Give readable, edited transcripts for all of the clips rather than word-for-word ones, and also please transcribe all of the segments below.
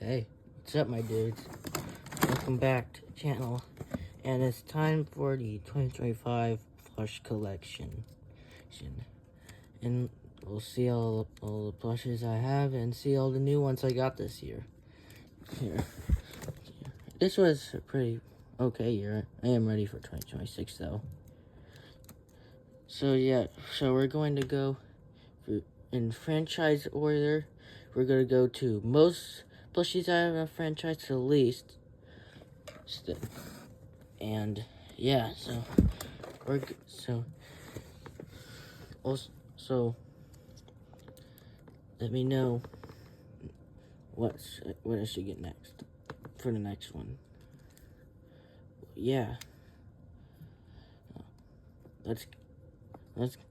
Hey, what's up, my dudes? Welcome back to the channel, and it's time for the 2025 plush collection. And we'll see all the plushes I have and see all the new ones I got this year. This was a pretty okay year. I am ready for 2026 though. So we're going to go in franchise order. We're going to go to most plushies I have a franchise to least. And yeah, let me know what I should get next for the next one. Yeah, let's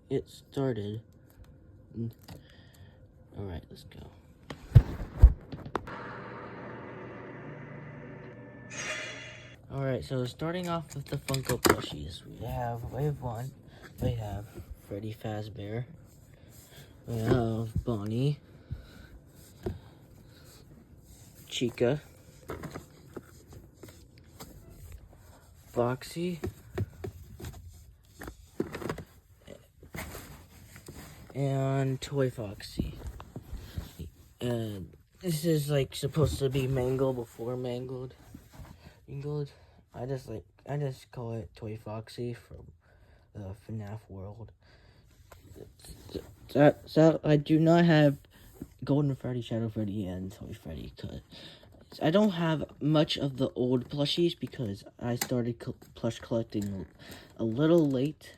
get started. All right, let's go. Alright, so starting off with the Funko plushies, we have Wave 1, we have Freddy Fazbear, we have Bonnie, Chica, Foxy, and Toy Foxy. And this is like supposed to be Mangled before Mangled. I just call it Toy Foxy from the FNAF world. So I do not have Golden Freddy, Shadow Freddy, and Toy Freddy, because I don't have much of the old plushies because I started plush collecting a little late.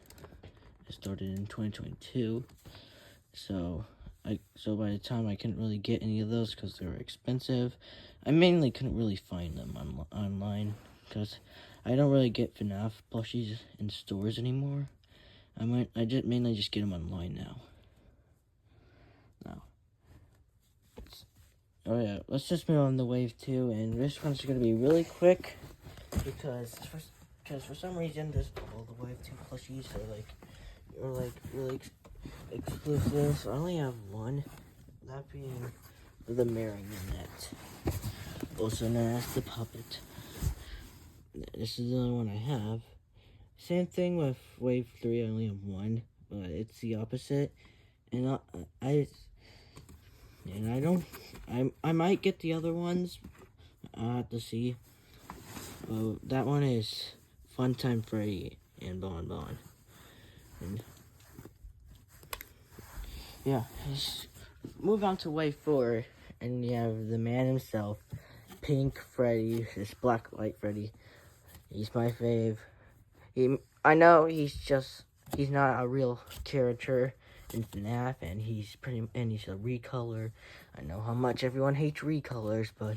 I started in 2022, so by the time I couldn't really get any of those because they were expensive. I mainly couldn't really find them online because I don't really get FNAF plushies in stores anymore. I mainly just get them online now. Oh yeah, let's just move on to Wave 2, and this one's gonna be really quick because for some reason all the Wave 2 plushies are really exclusive. So I only have one, that being the Marionette, also known as the Puppet. This is the only one I have. Same thing with Wave 3, I only have one, but it's the opposite. And I might get the other ones. I'll have to see. That one is Funtime Freddy and Bon Bon. And yeah, let's move on to Wave 4, and you have the man himself, Pink Freddy, this black light Freddy. He's my fave. I know he's not a real character in FNAF, and he's a recolor. I know how much everyone hates recolors, but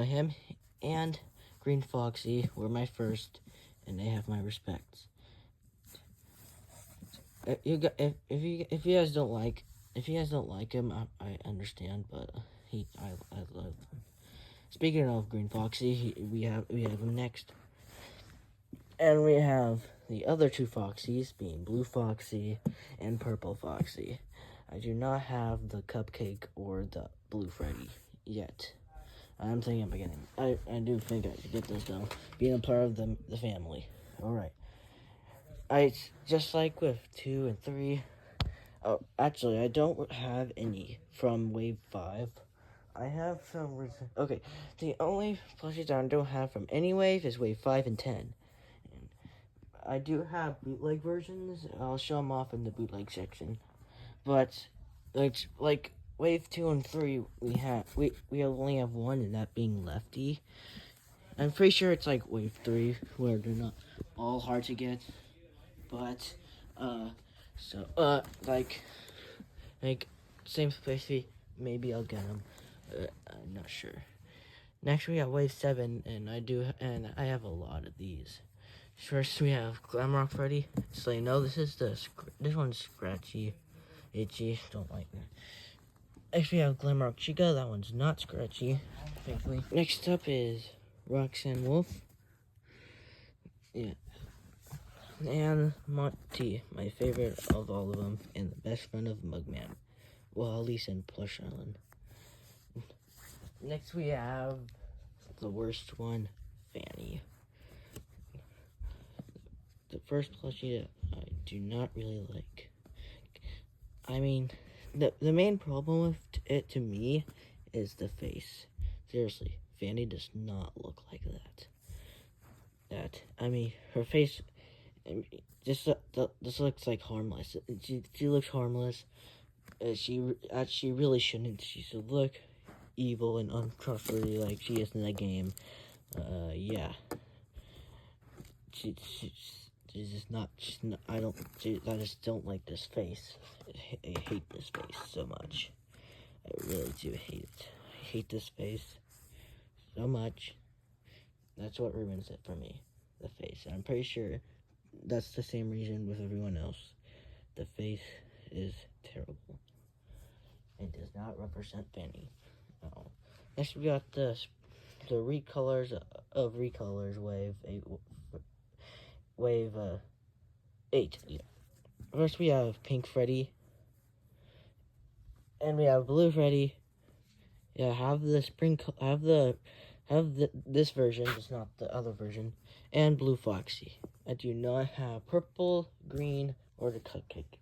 him and Green Foxy were my first, and they have my respects. If you guys don't like him, I understand, but I love him. Speaking of Green Foxy, we have him next. And we have the other two Foxies, being Blue Foxy and Purple Foxy. I do not have the Cupcake or the Blue Freddy yet. I'm thinking about getting. I do think I should get this though, being a part of the family. Alright. Just like with 2 and 3. Oh, actually, I don't have any from Wave 5. I have some. Okay, the only plushies I don't have from any wave is Wave 5 and 10. I do have bootleg versions. I'll show them off in the bootleg section. But like Wave 2 and 3, we only have one, and that being Lefty. I'm pretty sure it's like Wave 3 where they're not all hard to get. But same place, maybe I'll get them. I'm not sure. Next we have Wave 7, and I have a lot of these. First we have Glamrock Freddy. So you know this one's scratchy, itchy, don't like that. Next we have Glamrock Chica. That one's not scratchy, thankfully. Next up is Roxanne Wolf. Yeah. And Monty, my favorite of all of them, and the best friend of Mugman. Well, at least in Plush Island. Next we have the worst one, Fanny. The first plushie that I do not really like. I mean, the main problem with it to me is the face. Seriously, Fanny does not look like that. I mean, her face just looks like harmless. She looks harmless. She really shouldn't. She should look evil and untrustworthy like she is in the game. Yeah. She's just not. She's not. I just don't like this face. I hate this face so much. I really do hate it. I hate this face so much. That's what ruins it for me. The face. And I'm pretty sure that's the same reason with everyone else. The face is terrible. It does not represent Fanny. No. Next we got the recolors of recolors wave 8. Yeah. First we have Pink Freddy, and we have Blue Freddy. Yeah, this version, it's not the other version, and Blue Foxy. I do not have purple, green, or the cupcake.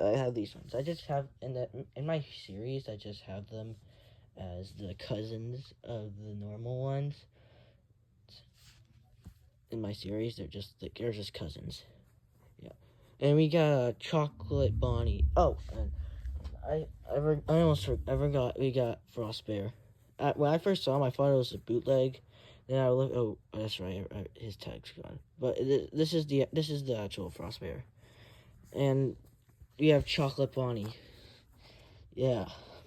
I have these ones. I just have in my series. I just have them as the cousins of the normal ones. In my series, they're just cousins. Yeah, and we got a chocolate Bonnie. Oh, and I forgot we got Frost Bear. When I first saw him, I thought it was a bootleg. Then I looked. Oh, that's right. His tag's gone. But this is the actual Frost Bear, and we have Chocolate Bonnie. Yeah,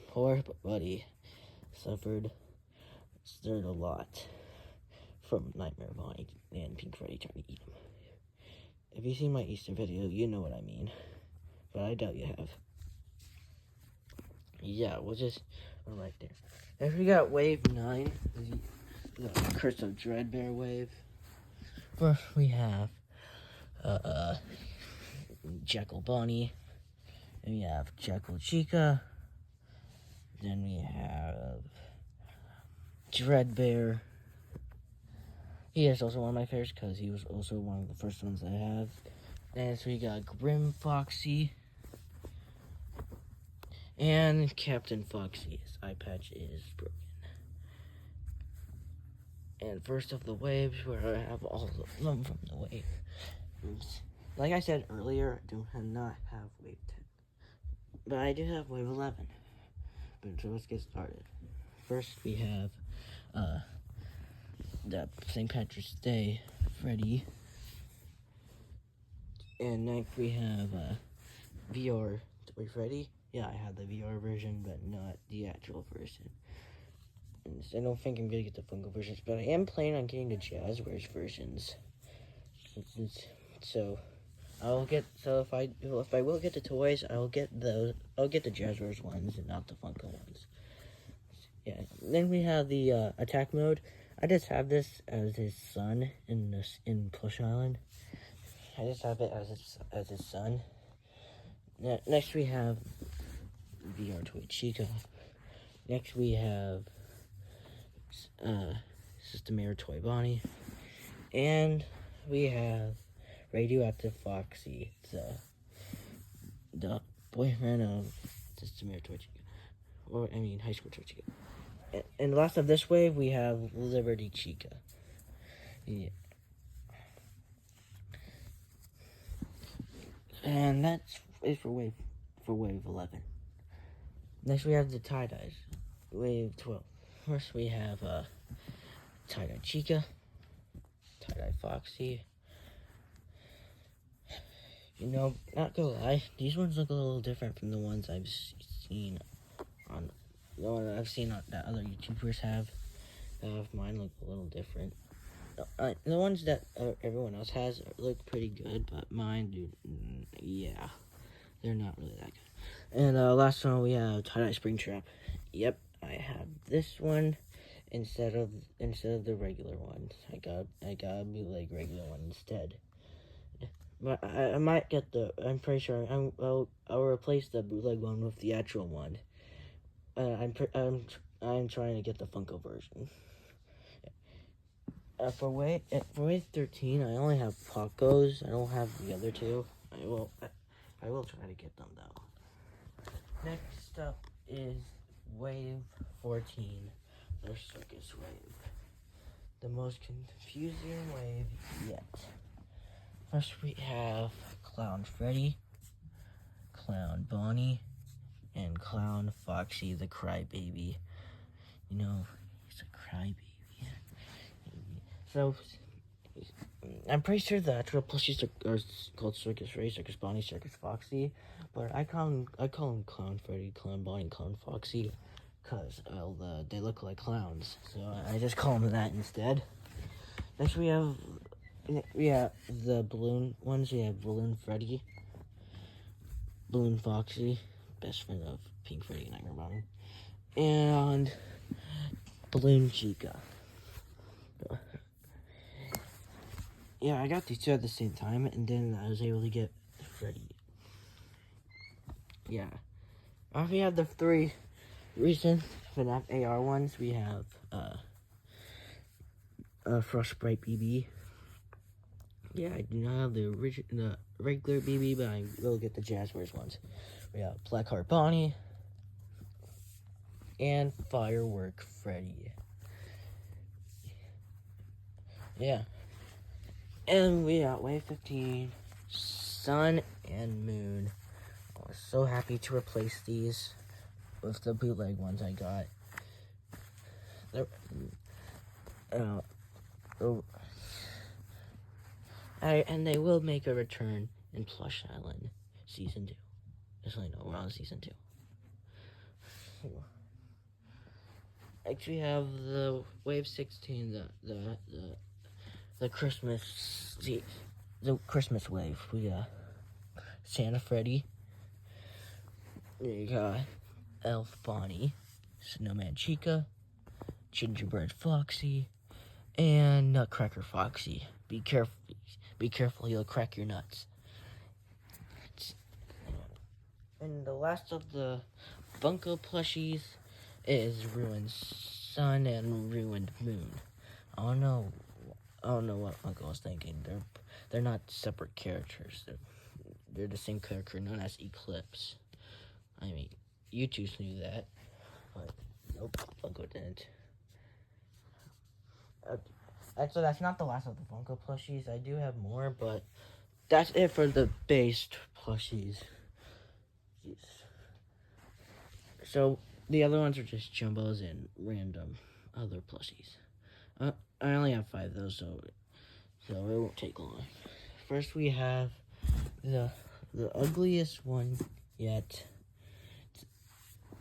poor buddy suffered a lot from Nightmare Bonnie and Pink Freddy trying to eat him. If you've seen my Easter video, you know what I mean. But I doubt you have. Yeah, we'll just right there. Next we got Wave 9, the Curse of Dreadbear wave. First we have Jekyll Bonnie, and we have Jekyll Chica. Then we have Dreadbear. He is also one of my favorites because he was also one of the first ones I have. Next we got Grim Foxy. And Captain Foxy, his eye patch is broken. And first of the waves, where I have all of them from the waves. Like I said earlier, I do not have wave 10. But I do have wave 11. But so let's get started. First we have the St. Patrick's Day Freddy. And next we have VR Toy Freddy. Yeah, I have the VR version, but not the actual version. And I don't think I'm gonna get the Funko versions, but I am planning on getting the Jazzwares versions. So if I will get the toys, I'll get the Jazzwares ones and not the Funko ones. Yeah. Then we have the attack mode. I just have this as his son in Plush Island. I just have it as his son. Next we have VR Toy Chica. Next we have Systemair Toy Bonnie. And we have Radioactive Foxy, the boyfriend of Systemair Toy Chica. High School Toy Chica. And last of this wave, we have Liberty Chica. Yeah. And that's it for wave 11. Next we have the tie-dyes, wave 12. First we have tie-dye Chica, tie-dye Foxy. Not gonna lie, these ones look a little different from the ones I've seen that other YouTubers have. Mine look a little different. The ones that everyone else has look pretty good, but mine do. Yeah, they're not really that good. And last one we have tie-dye Springtrap. Yep, I have this one instead of the regular one. I got a bootleg regular one instead. But I might get I'm pretty sure I'll replace the bootleg one with the actual one. I'm trying to get the Funko version. For wave 13, I only have Pacos. I don't have the other two. I will try to get them though. Next up is wave 14, the circus wave. The most confusing wave yet. First we have Clown Freddy, Clown Bonnie, and Clown Foxy the Crybaby. You know, he's a crybaby. So, I'm pretty sure the actual plushies are called Circus Freddy, Circus Bonnie, Circus Foxy, but I call them Clown Freddy, Clown Bonnie, Clown Foxy, because they look like clowns, so I just call them that instead. Next we have the balloon ones. We have Balloon Freddy, Balloon Foxy, best friend of Pink Freddy and Nightmare Bonnie, and Balloon Chica. Yeah, I got these two at the same time, and then I was able to get Freddy. Yeah. After we have the 3 recent FNAF AR ones, we have Frostbite BB. Yeah, I do not have the regular BB, but I will get the Jazzwares ones. We have Blackheart Bonnie and Firework Freddy. Yeah. And we got Wave 15, Sun and Moon. I was so happy to replace these with the bootleg ones I got. And they will make a return in Plush Island Season 2. Just so you know, we're on Season 2. Next we have the Wave 16, the Christmas, the Christmas wave. We got Santa Freddy. We got Elf Bonnie, Snowman Chica, Gingerbread Foxy, and Nutcracker Foxy. Be careful, he'll crack your nuts. And the last of the Funko plushies is Ruined Sun and Ruined Moon. I don't know what Funko was thinking. They're not separate characters. They're the same character known as Eclipse. I mean, you two knew that, but nope, Funko didn't. So that's not the last of the Funko plushies. I do have more, but that's it for the based plushies. Yes. So the other ones are just jumbos and random other plushies. I only have 5 of those, so it won't take long. First we have the ugliest one yet,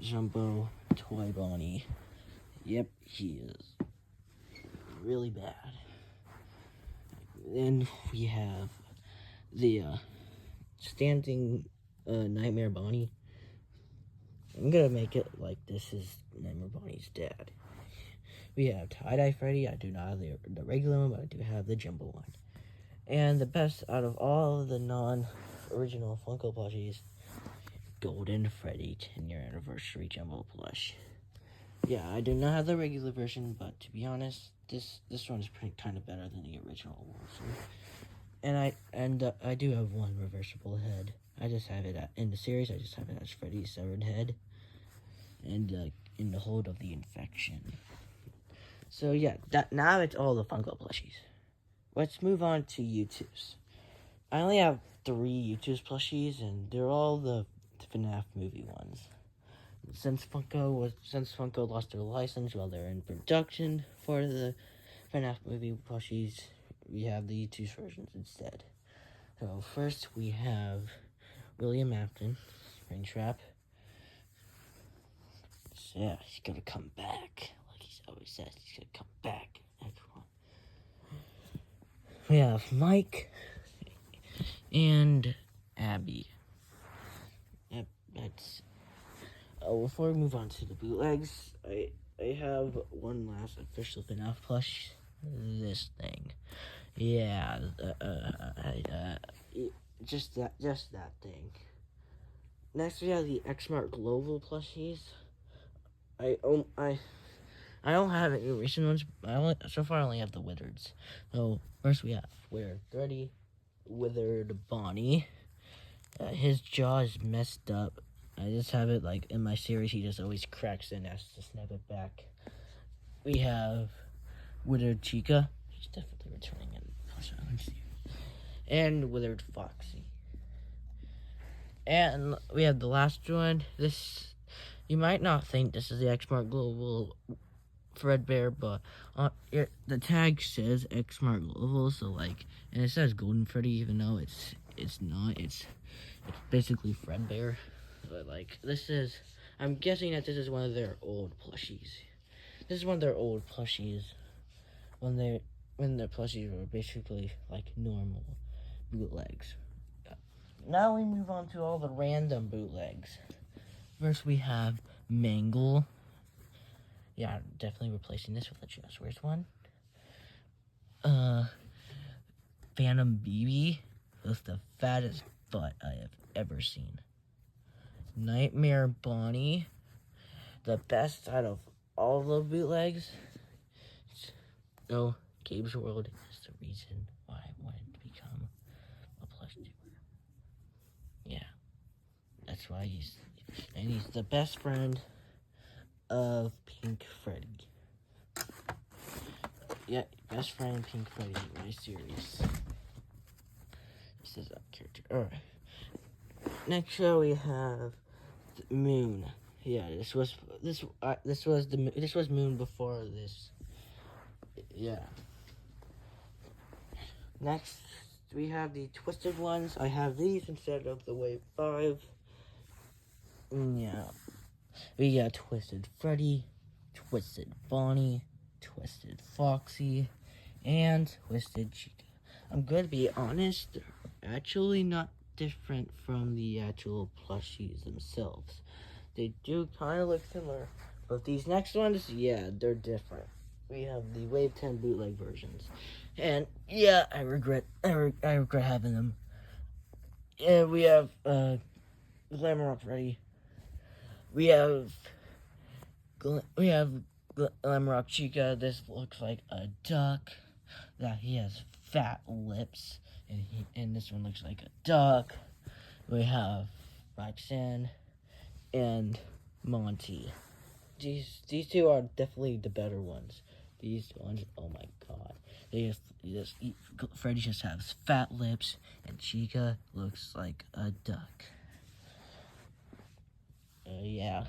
Jumbo Toy Bonnie. Yep, he is really bad. Then we have the standing Nightmare Bonnie. I'm gonna make it like this is Nightmare Bonnie's dad. We have Tie-Dye Freddy. I do not have the regular one, but I do have the Jumbo one. And the best out of all of the non-original Funko plushies, Golden Freddy 10-year anniversary Jumbo plush. Yeah, I do not have the regular version, but to be honest, this one is kind of better than the original version. And I do have one reversible head. I just have it in the series. I just have it as Freddy's severed head, and in the hold of the infection. So yeah, now it's all the Funko plushies. Let's move on to YouTubes. I only have 3 YouTubes plushies, and they're all the FNAF movie ones. Since Funko lost their license while they're in production for the FNAF movie plushies, we have the YouTube versions instead. So first we have William Afton, Springtrap. So yeah, he's gonna come back. Like he always says, he's gonna come back. Everyone. We have Mike and Abby. Yep, that's... before we move on to the bootlegs, I have one last official FNAF plush. This thing. Yeah, just that thing. Next we have the Xmart Global plushies. I don't have any recent ones. So far I only have the Wizards. So first we have Withered Freddy, Withered Bonnie. His jaw is messed up. I just have it like in my series. He just always cracks it and has to snap it back. We have Withered Chica. He's definitely returning in and Withered Foxy. And we have the last one. This, you might not think this is the X Mark Global Fredbear, but the tag says X Mark Global, so like, and it says Golden Freddy, even though it's not. It's basically Fredbear. But like, this is, I'm guessing that this is one of their old plushies. This is one of their old plushies when the plushies were basically like normal bootlegs. Now we move on to all the random bootlegs. First we have Mangle. Yeah, definitely replacing this with a Just Where's one. Phantom BB with the fattest butt I have ever seen. Nightmare Bonnie, the best out of all the bootlegs. No, Gabe's World is the reason why I wanted to become a plush tuber. Yeah, that's why he's the best friend of Pink Freddy. Yeah, best friend of Pink Freddy in my series. This is a character. Alright. Next we have Moon. Yeah, this was Moon before this. Yeah. Next we have the twisted ones. I have these instead of the Wave 5. Yeah. We got Twisted Freddy, Twisted Bonnie, Twisted Foxy, and Twisted Chica. I'm going to be honest, they're actually not different from the actual plushies themselves. They do kind of look similar, but these next ones, yeah, they're different. We have the Wave 10 bootleg versions, and yeah, I regret having them. Yeah, we have Glamour Up Freddy. We have Glamrock Chica. This looks like a duck. That he has fat lips, and this one looks like a duck. We have Roxanne and Monty. These two are definitely the better ones. These ones, oh my god, Freddy just has fat lips, and Chica looks like a duck. Yeah.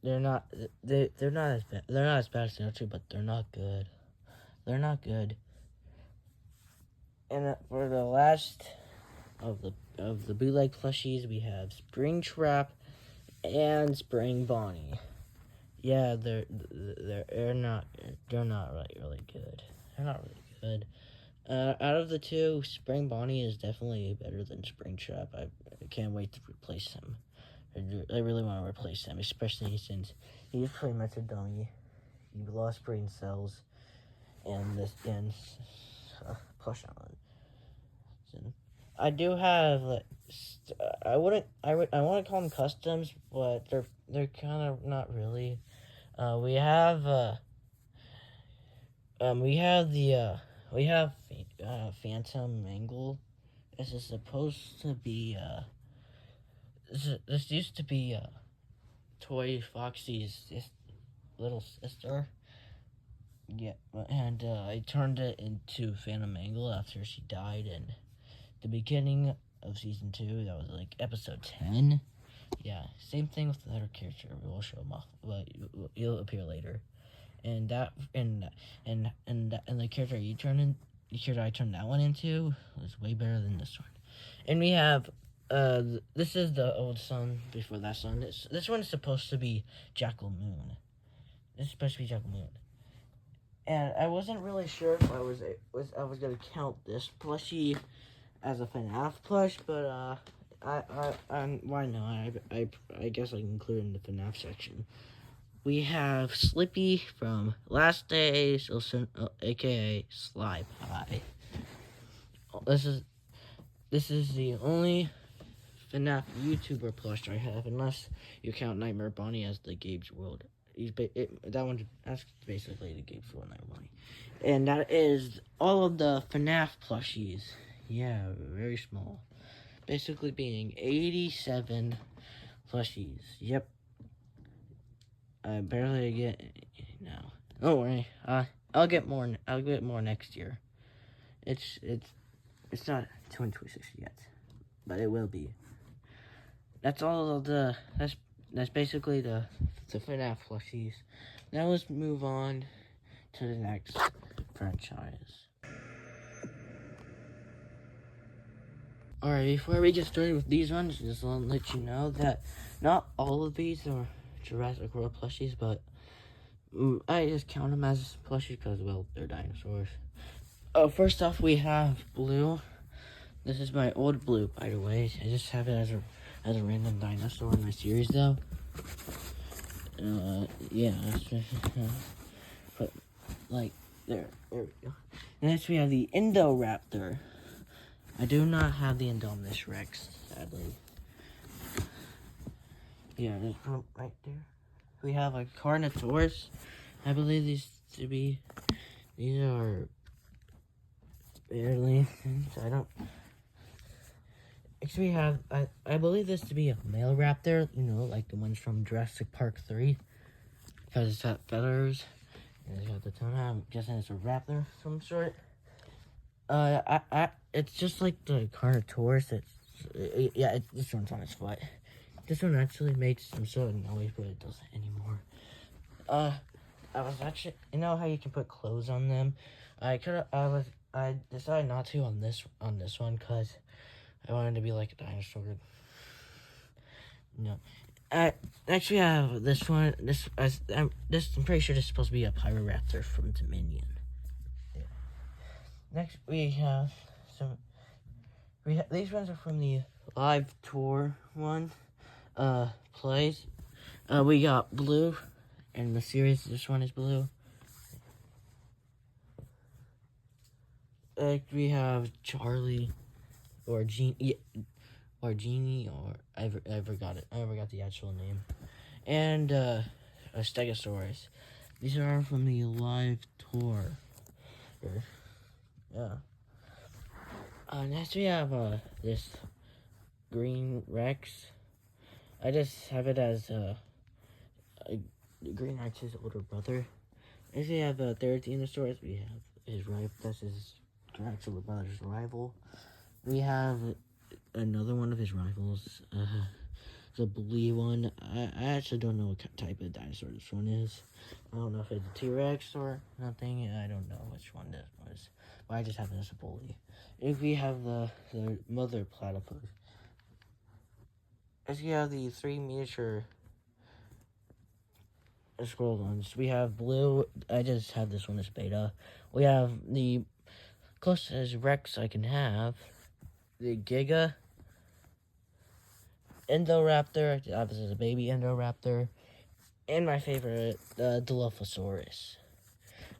They're not as bad. They're not as bad as the other two, but they're not good. They're not good. And for the last of the bootleg plushies, we have Springtrap and Spring Bonnie. Yeah, they're not really good. They're not really good. Out of the two, Spring Bonnie is definitely better than Springtrap. I can't wait to replace him. I really want to replace him, especially since he's pretty much a dummy. He lost brain cells, and plush on. I do have I want to call them customs, but they're kind of not really. We have Phantom Mangle. This is supposed to be this used to be Toy Foxy's little sister. Yeah, and I turned it into Phantom Mangle after she died in the beginning of season 2. That was like episode 10. Yeah, same thing with the other character. We'll show him off, but he'll appear later. And the character I turned that one into was way better than this one. And we have this is the old son before that son. This one's supposed to be Jackal Moon. This is supposed to be Jackal Moon. And I wasn't really sure if I was gonna count this plushie as a FNAF plush, but why not? I guess I can include it in the FNAF section. We have Slippy from Last Days, aka Sly Pie. This is the only FNAF YouTuber plush I have, unless you count Nightmare Bonnie as the Gabe's World. That's basically the Gabe's World Nightmare Bonnie. And that is all of the FNAF plushies. Yeah, very small. Basically being 87 plushies. Yep. I barely get now. Don't worry. I'll get more. I'll get more next year. It's not 2026 yet, but it will be. That's all of the. That's basically the FNAF plushies. Now let's move on to the next franchise. Alright, before we get started with these ones, just want to let you know that not all of these are Jurassic World plushies, but I just count them as plushies because, well, they're dinosaurs. First off, we have Blue. This is my old Blue, by the way. I just have it as a random dinosaur in my series, though. Yeah. But, like, there we go. Next, we have the Indoraptor. I do not have the Indominus Rex, sadly. Yeah, there's one right there. We have a Carnotaurus. I believe these are barely, I don't. Actually, we have, I believe this to be a male raptor, like the ones from Jurassic Park 3. Because it's got feathers. And it's got the tongue. I'm guessing it's a raptor of some sort. It's just like the Carnotaurus. This one's on its foot. This one actually made some sort of noise, but it doesn't anymore. I was actually, how you can put clothes on them? I decided not to on this one because I wanted to be like a dinosaur. No. Actually, I have this one. I'm pretty sure this is supposed to be a Pyroraptor from Dominion. Yeah. Next, we have these ones are from the live tour one. Plays. We got Blue, and the series. This one is Blue. We have Charlie, or Genie, or I forgot it. I forgot the actual name, and a Stegosaurus. These are from the live tour. Yeah. Next we have this Green Rex. I just have it as Green Rex's older brother. Next we have the Therizinosaurus. We have his rival. That's his older brother's rival. We have another one of his rivals. The blue one. I actually don't know what type of dinosaur this one is. I don't know if it's a T-Rex or nothing. I don't know which one this was. But I just have it as a bully. If we have the mother platypus. As we have the 3 miniature scroll ones. We have Blue. I just have this one as beta. We have the closest Rex I can have. The Giga. Indoraptor. This is a baby Indoraptor. And my favorite, the Dilophosaurus.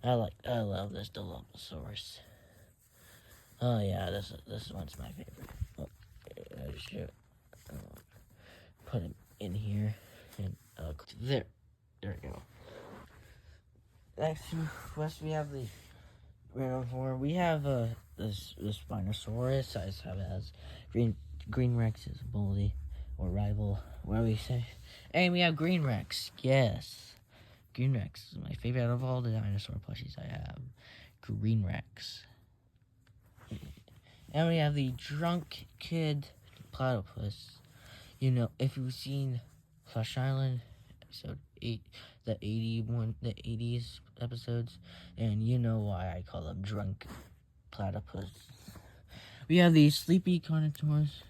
I love this Dilophosaurus. Oh yeah, this one's my favorite. Oh, I should put him in here and there we go. Next, we have the random four. We have this Spinosaurus. I just have it as Green Rex is a bully or rival. What do we say? And we have Green Rex. Yes, Green Rex is my favorite out of all the dinosaur plushies I have. Green Rex. And we have the Drunk Kid Platypus. If you've seen Plush Island, episode 8, the 80s episodes, and you know why I call them Drunk Platypus. We have the Sleepy Carnotaurus.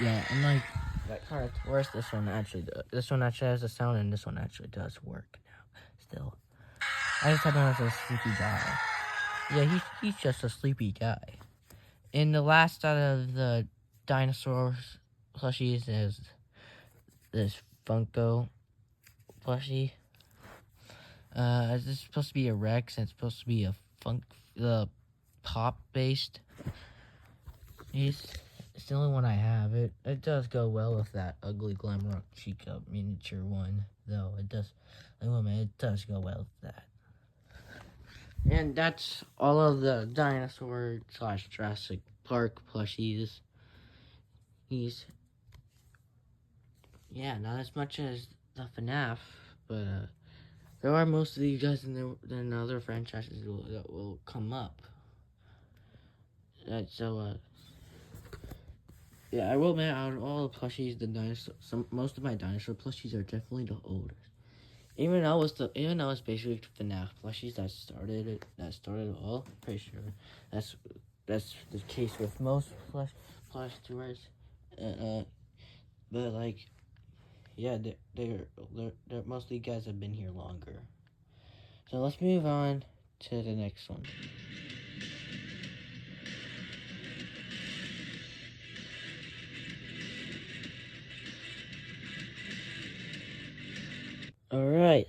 Yeah, unlike that Carnotaurus, this one actually has a sound, and this one actually does work now. Still, I just have him as a sleepy guy. Yeah, he's just a sleepy guy. And the last out of the dinosaurs plushies is this Funko plushie. This is supposed to be a Rex, and it's supposed to be a pop based piece. It's the only one I have. It does go well with that ugly Glamrock Chica miniature one, though. It does. It does go well with that. And that's all of the dinosaur / Jurassic Park plushies. Yeah, not as much as the FNAF, but there are most of these guys in other franchises that will come up. Yeah, I will admit, out of all the plushies, most of my dinosaur plushies are definitely the oldest. Even though it's basically FNAF plushies that started it all. Pretty sure that's the case with most plush tours. But like, yeah, they're mostly guys have been here longer. So let's move on to the next one. Alright,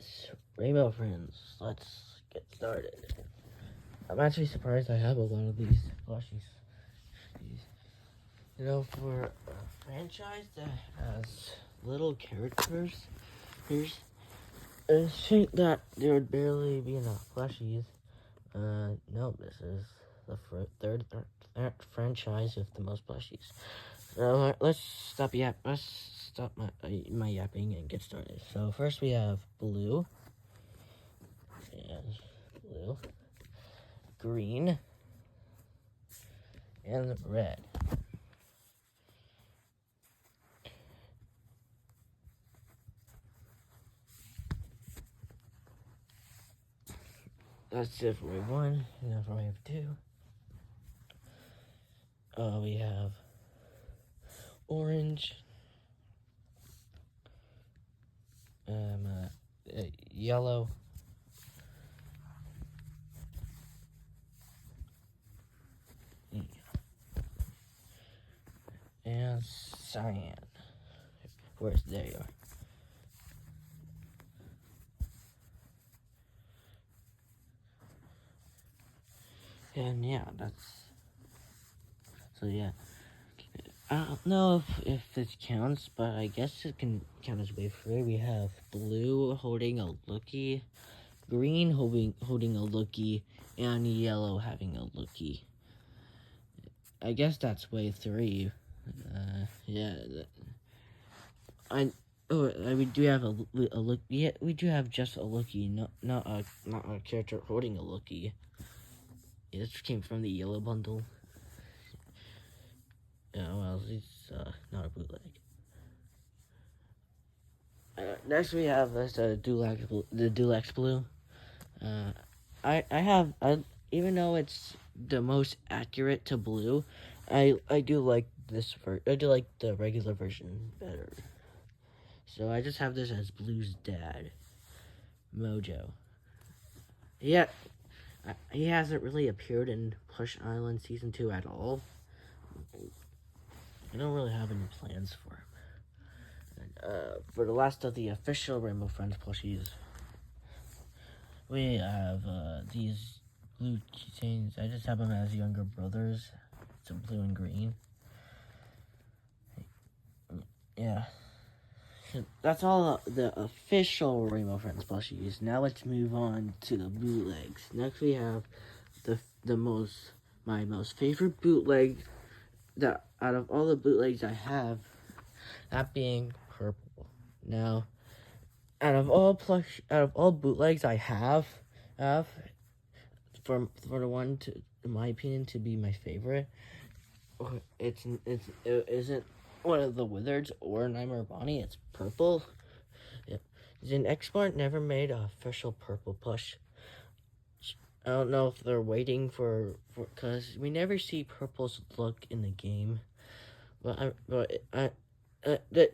Rainbow Friends, let's get started. I'm actually surprised I have a lot of these plushies. You know, for a franchise that has little characters, I think that there would barely be enough plushies. No, this is the third franchise with the most plushies. So let's stop my yapping and get started. So first we have blue, green, and red. That's it for wave 1, and then for wave 2. We have orange, yellow, and cyan. There you are. And yeah, so yeah. I don't know if this counts, but I guess it can count as wave 3. We have blue holding a lookie, green holding a lookie, and yellow having a lookie. I guess that's wave 3. Yeah. We do have a look. Yeah, we do have just a lookie, not a character holding a lookie. Yeah, this came from the yellow bundle. Yeah, well, it's not a bootleg. Next we have the Deluxe Blue. Even though it's the most accurate to blue, I do like I do like the regular version better. So I just have this as Blue's dad, Mojo. Yeah, he hasn't really appeared in Plush Island Season 2 at all. I don't really have any plans for him. For the last of the official Rainbow Friends plushies, we have these blue keychains. I just have them as younger brothers. It's a blue and green. Yeah. So that's all the official Rainbow Friends plushies. Now let's move on to the bootlegs. Next we have my most favorite bootleg that out of all the bootlegs I have, that being purple. Now, out of all bootlegs I have for the one to, in my opinion, to be my favorite, it isn't one of the Wizards or Nightmare Bonnie. It's purple. Yeah. Export never made an official purple plush. I don't know if they're waiting for because we never see purple's look in the game.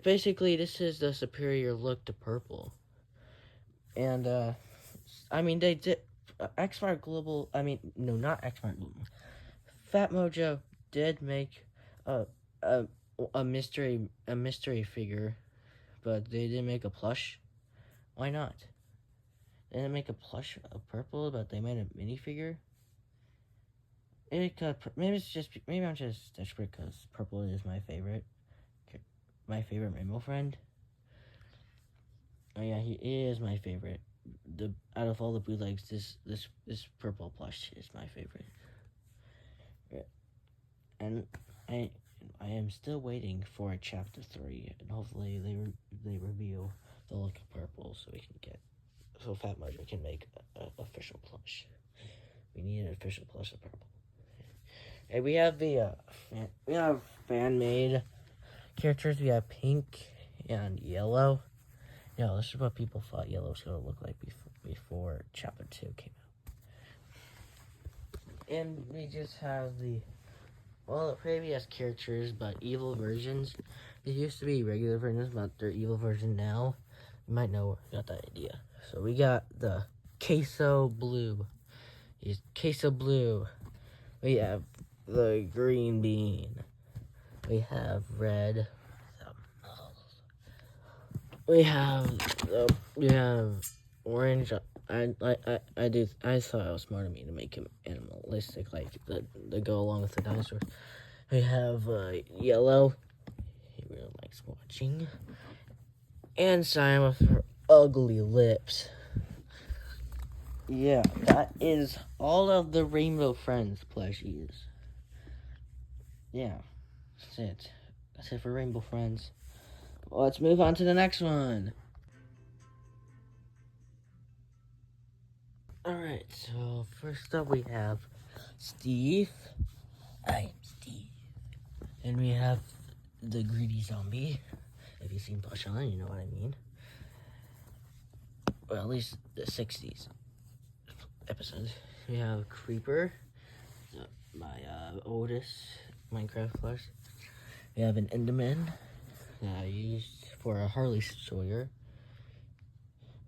Basically this is the superior look to purple. And I mean they did Xmart Global. I mean no, not Xmart Global. Fat Mojo did make a mystery figure, but they didn't make a plush. Why not? They didn't make a plush of purple, but they made a minifigure. maybe I'm just desperate because purple is my favorite rainbow friend. Oh yeah, he is my favorite. The out of all the bootlegs, this purple plush is my favorite. Yeah. And I am still waiting for a chapter 3, and hopefully they reveal the look of purple so we can get Fat Mojo can make an official plush. We need an official plush of purple. And we have the fan made characters. We have pink and yellow. Yeah, this is what people thought yellow was gonna look like before chapter 2 came out. And we just have the previous characters, but evil versions. They used to be regular versions, but they're evil version now. You might know where I got that idea. So we got the queso blue. He's queso blue. We have the green bean. We have red. We have orange. I thought it was smart of me to make him animalistic, like the go along with the dinosaurs. We have yellow. He really likes watching. And Cyan with her ugly lips. Yeah, that is all of the Rainbow Friends plushies. Yeah, that's it. That's it for Rainbow Friends. Let's move on to the next one. Alright, so first up we have Steve. I'm Steve. And we have the greedy zombie. If you've seen Plush On, you know what I mean. Well, at least the 60s episode. We have Creeper, my oldest Minecraft plush. We have an Enderman that I used for a Harley Sawyer.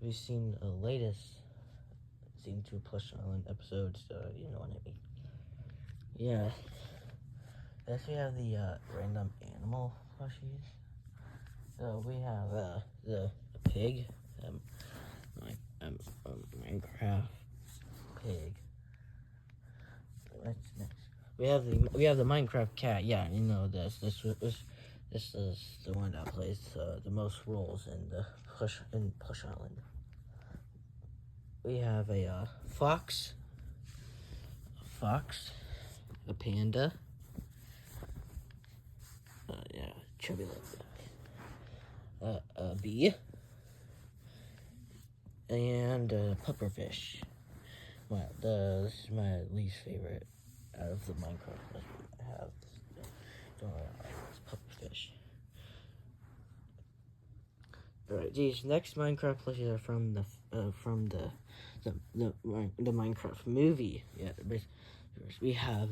We've seen the latest Scene 2 Plush Island episodes, so you know what I mean. Yeah. Next we have the random animal plushies. So we have the pig, Minecraft pig. What's next? We have the Minecraft cat. Yeah, you know this. This is the one that plays the most roles in the Plush Island. We have a fox, a panda. Chubby like that. A bee, and a pufferfish. Well, this is my least favorite out of the Minecraft that I have. Don't know why it's pufferfish. Alright, these next Minecraft plushies are from the Minecraft movie. Yeah, we have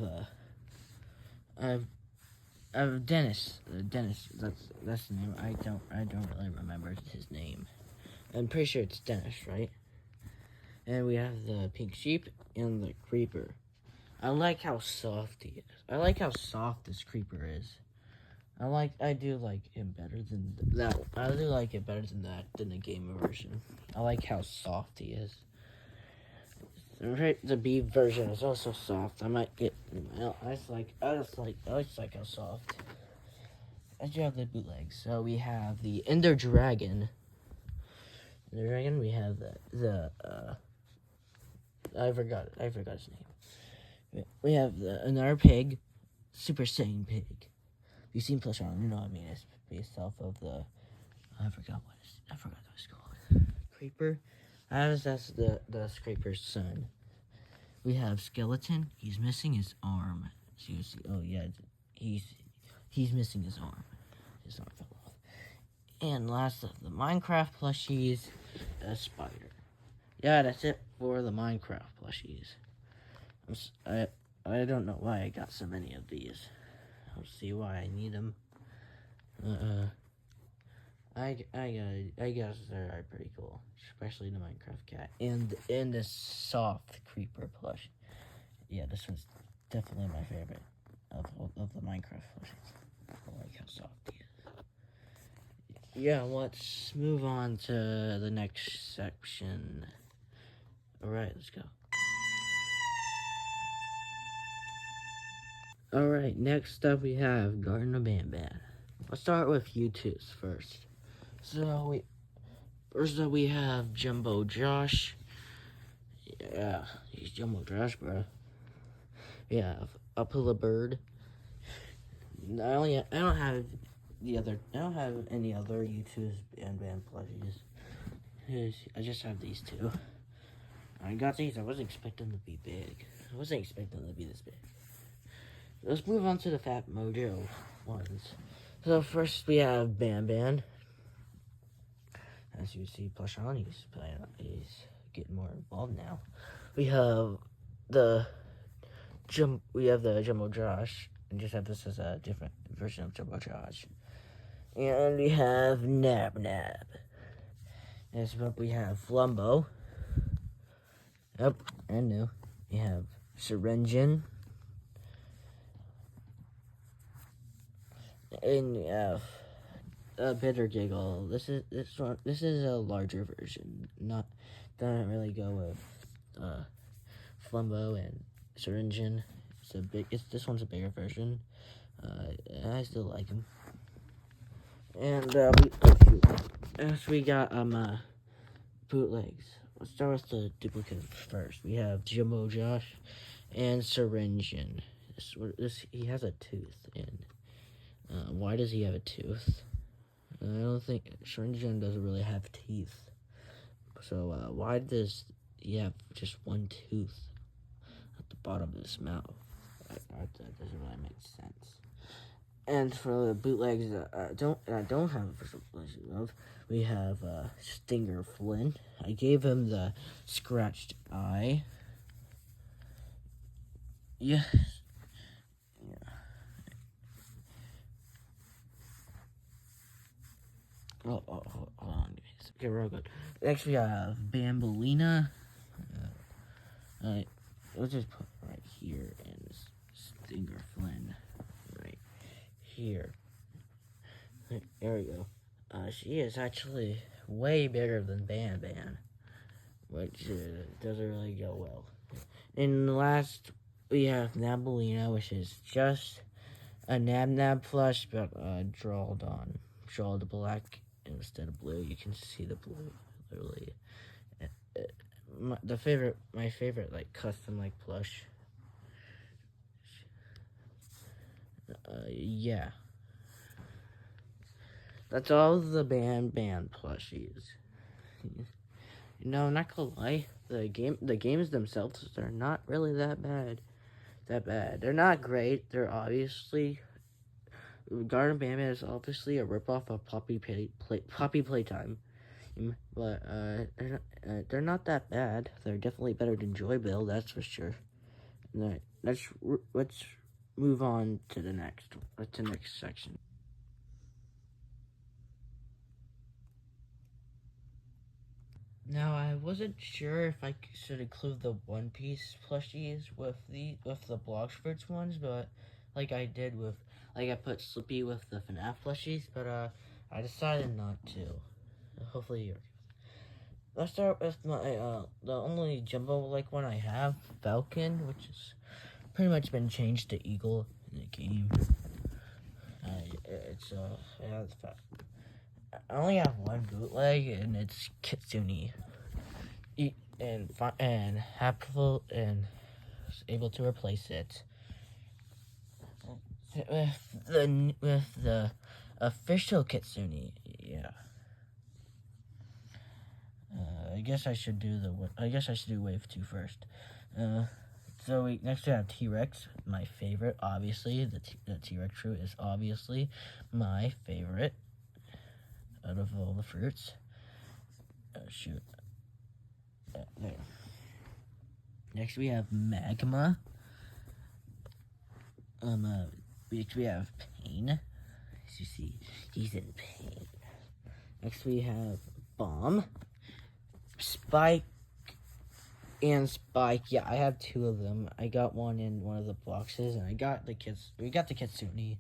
Dennis. Dennis, that's the name. I don't really remember his name. I'm pretty sure it's Dennis, right? And we have the pink sheep and the creeper. I like how soft he is. I like how soft this creeper is. I do like him better than that. I do like it better than the gamer version. I like how soft he is. The bee version is also soft. I might get. I just like how soft. I do have the bootlegs. So we have the Ender Dragon. The dragon. We have the I forgot his name. We have another pig, Super Saiyan pig. You've seen Plush On, you know what I mean. It's based off of the I forgot what it's called. Creeper. That's the Scraper's son. We have Skeleton. He's missing his arm. So you see, oh yeah, he's missing his arm. His arm fell off. And last of the Minecraft plushies, a spider. Yeah, that's it for the Minecraft plushies. I don't know why I got so many of these. I'll see why I need them. I guess they're pretty cool, especially the Minecraft cat and the soft creeper plush. Yeah, this one's definitely my favorite of the Minecraft plushies. I like how soft he is. Yeah, let's move on to the next section. All right, let's go. Alright, next up we have Garden of Banban. Let's start with U2s first. First up we have Jumbo Josh. Yeah, he's Jumbo Josh, bro. We have Upilla Bird. I don't have any other U2s Banban plushies. I just have these two. I got these. I wasn't expecting them to be big. I wasn't expecting them to be this big. Let's move on to the Fat Mojo ones. So first we have Banban. As you see, plush on, he's getting more involved now. We have the Jumbo Josh. And just have this as a different version of Jumbo Josh. And we have Nab Nab. Next up we have Flumbo. Yep, and new. We have Syringin. And we have Bitter Giggle. This is a larger version. Doesn't really go with Flumbo and Syringin. This one's a bigger version. I still like them. And we got bootlegs. Let's start with the duplicates first. We have Jumbo Josh and Syringin. He has a tooth. And why does he have a tooth? I don't think Syringin doesn't really have teeth. So why does he have just one tooth at the bottom of his mouth? That doesn't really make sense. And for the bootlegs I don't have a first version of, we have Stinger Flynn. I gave him the scratched eye. Yeah. Oh, hold on, guys. Okay, real good. Next we have Bambolina. We'll just put right here and Stinger Flynn right here. There we go. She is actually way bigger than Banban, which doesn't really go well. And last, we have Nabolina, which is just a Nab Plush, but drawed black instead of blue. You can see the blue, literally. My favorite, like, custom, like, plush. Yeah. That's all the Banban plushies. I'm not gonna lie. The games themselves, they're not really that bad. They're not great. They're obviously Garden Banban is obviously a ripoff of Poppy Playtime, but they're not that bad. They're definitely better than Joybill, that's for sure. Alright, let's move on to the next section. Now, I wasn't sure if I should include the One Piece plushies with the Blox Fruits ones, but like I put Slippy with the FNAF plushies, but I decided not to. Hopefully you're. Let's start with my the only Jumbo like one I have, Falcon, which has pretty much been changed to Eagle in the game. I only have one bootleg, and it's Kitsune. And happy and able to replace it with the official Kitsune. Yeah. I guess I should do Wave 2 first. Next we have T-Rex, my favorite. Obviously, the T-Rex fruit is obviously my favorite out of all the fruits. Shoot. There. Next we have Magma. We have Pain. As you see, he's in pain. Next we have Bomb, Spike, and Spike. Yeah, I have two of them. I got one in one of the boxes, and we got the Kitsune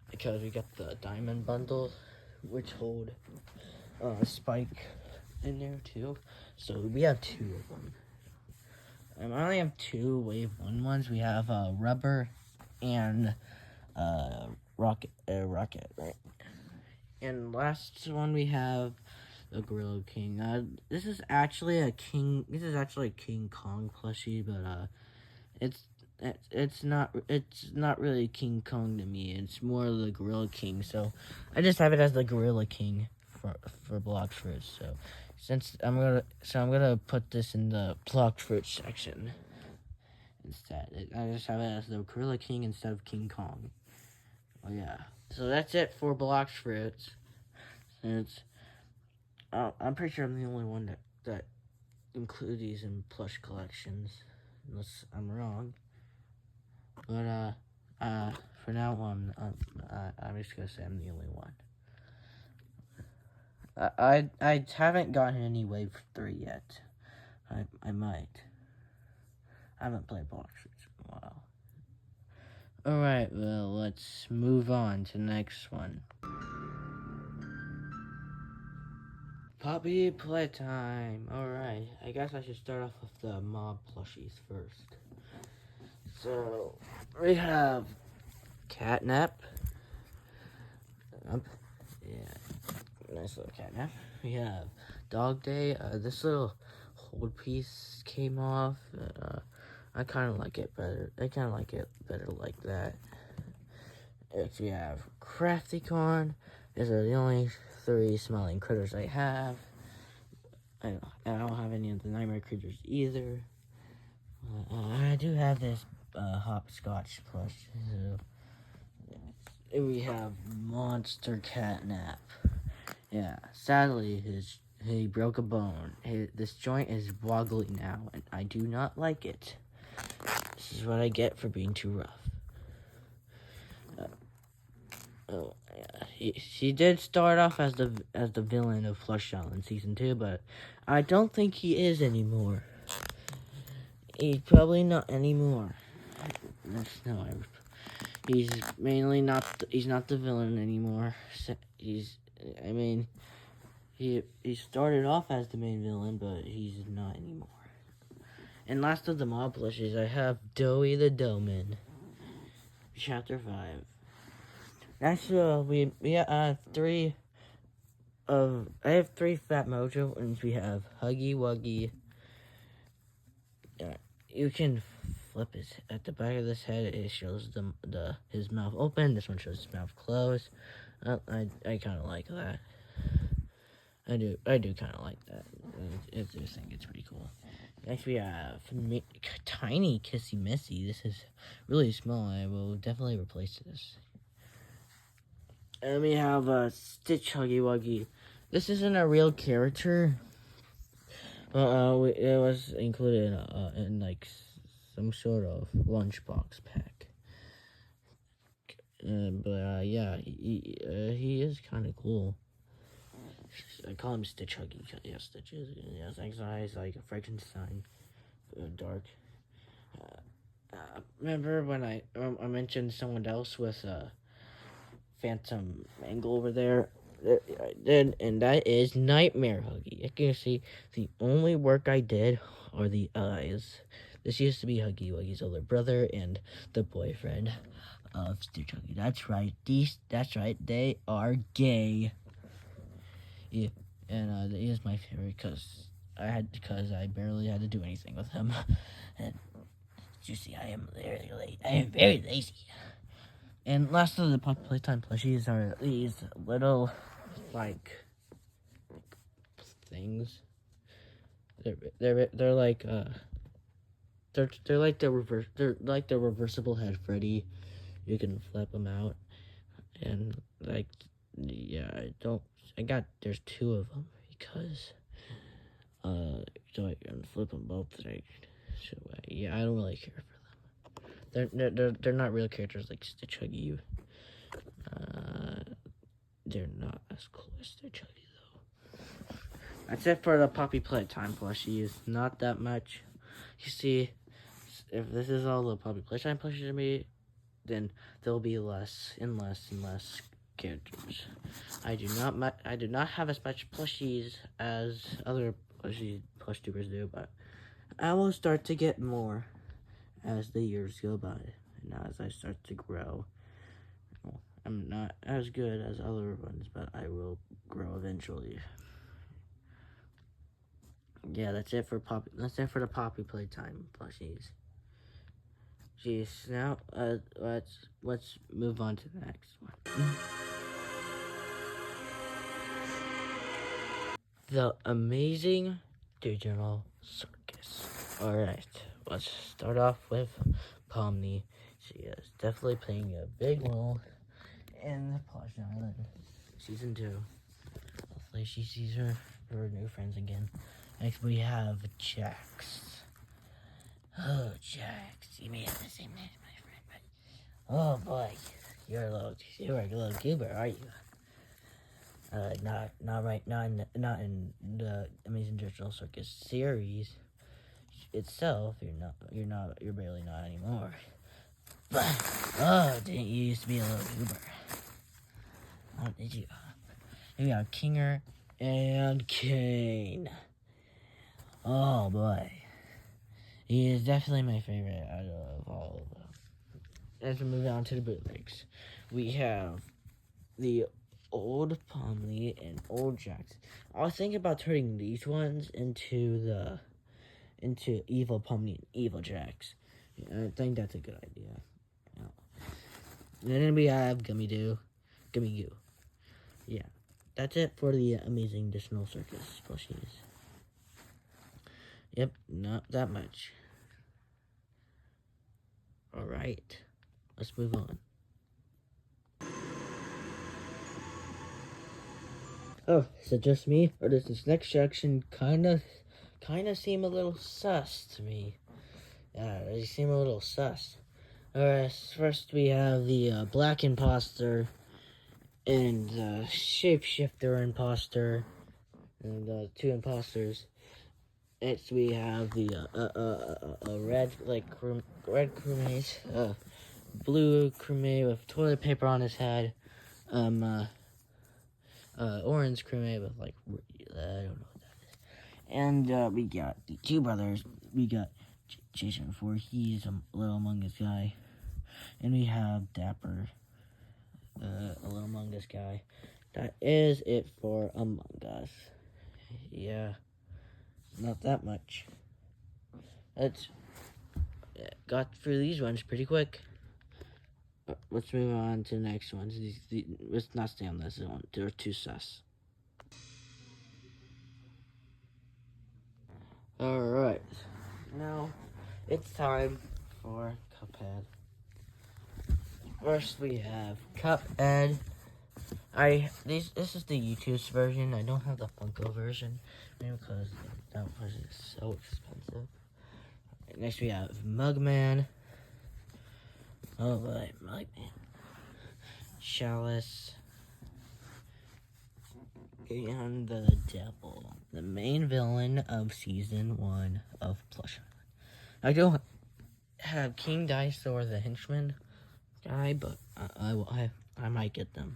because we got the Diamond Bundle, which hold Spike in there too. So we have two of them. I only have two Wave 1 ones. We have Rubber and Rocket, right? And last one we have the Gorilla King. This is actually a King. This is actually a King Kong plushie, but it's it's not really King Kong to me. It's more the Gorilla King. So I just have it as the Gorilla King for blocked fruits. So I'm gonna put this in the blocked fruit section instead. I just have it as the Gorilla King instead of King Kong. Oh yeah. So that's it for blocked fruits. Since I'm pretty sure I'm the only one that include these in plush collections, unless I'm wrong. But for now on, I'm just gonna say I'm the only one. I haven't gotten any wave 3 yet. I might. I haven't played block fruits in a while. Alright, well, let's move on to the next one. Puppy playtime. Alright, I guess I should start off with the mob plushies first. So, we have Catnap. Yeah, nice little Catnap. We have Dog Day. This little hold piece came off. I kind of like it better. I kind of like it better like that. If we have Crafty Corn, these are the only 3 smiling critters I have. I don't have any of the nightmare critters either. I do have this hopscotch plush. So we have Monster Catnap. Yeah, sadly he broke a bone. This joint is wobbly now, and I do not like it. This is what I get for being too rough. He did start off as the villain of Plush Island Season 2, but I don't think he is anymore. He's probably not anymore. No, he's mainly not. He's not the villain anymore. He started off as the main villain, but he's not anymore. And last of the mob plushies, I have Doughy the Doughman, Chapter 5. Next, we have 3 of. I have 3 Fat Mojo, and we have Huggy Wuggy. You can flip his at the back of this head. It shows his mouth open. This one shows his mouth closed. I kind of like that. I do kind of like that. I just think it's pretty cool. Next we have Tiny Kissy Missy. This is really small. I will definitely replace this. And we have Stitch Huggy Wuggy. This isn't a real character. It was included in like some sort of lunchbox pack. Yeah, he is kind of cool. I call him Stitch Huggy because he has stitches. He has eyes like a Frankenstein, dark. Remember when I mentioned someone else with Phantom Angle over there? I did, and that is Nightmare Huggy. You can see the only work I did are the eyes. This used to be Huggy Wuggy's older brother and the boyfriend of Stitch Huggy. That's right. That's right. They are gay. Yeah, and he is my favorite because I barely had to do anything with him. And you see, I am very late. I am very lazy. And last of the playtime plushies are these little like things. They're like they're like the reversible head Freddy. You can flip them out, and like there's 2 of them because so I can flip them both. I don't really care for them. They're not real characters like Stitch Huggy. They're not as cool as Stitch Huggy though. That's it for the Puppy Playtime plushies. Not that much. You see, if this is all the Puppy Playtime plushies to me, then there'll be less and less and less characters. I do not have as much plushies as other plush tubers do, but I will start to get more as the years go by. And now as I start to grow, well, I'm not as good as other ones, but I will grow eventually. Yeah, that's it for Poppy. That's it for the Poppy Playtime plushies. Jeez, now let's move on to the next one. The Amazing Digital Circus. Alright, let's start off with Pomni. She is definitely playing a big role in the Plush Island Season 2. Hopefully she sees her new friends again. Next we have Jax. Oh, Jax, you may have the same name as my friend, but oh boy, you're a little goober, are you? Not in the Amazing Digital Circus series itself. You're barely not anymore. But oh, didn't you used to be a little goober? Oh, did you? Here we have Kinger and Kane. Oh boy, he is definitely my favorite out of all of them. As we move on to the bootlegs, we have the old Pomley and old Jax. I was thinking about turning these ones into evil Pomley and evil Jax. I think that's a good idea. Yeah. And then we have Gummy Goo. Yeah, that's it for the Amazing Digital Circus plushies. Yep, not that much. All right, let's move on. Oh, is it just me, or does this next section kind of seem a little sus to me? Yeah, they seem a little sus. Alright, first we have the Black Imposter and the Shapeshifter Imposter, and two imposters. Next we have the red crewmate, blue crewmate with toilet paper on his head, orange crewmate with I don't know what that is. And we got the two brothers. We got Jason Voorhees, a little Among Us guy, and we have Dapper, a little Among Us guy. That is it for Among Us. Yeah, not that much. Let's got through these ones pretty quick. Let's move on to the next ones. Let's not stay on this one. They're too sus. Alright, now it's time for Cuphead. First we have Cuphead. This is the YouTube's version. I don't have the Funko version, maybe because that version is so expensive. Next we have Mugman. Oh boy, Mugman. Chalice. And the Devil, the main villain of Season 1 of Plush Island. I don't have King Dinosaur the henchman guy, but I might get them.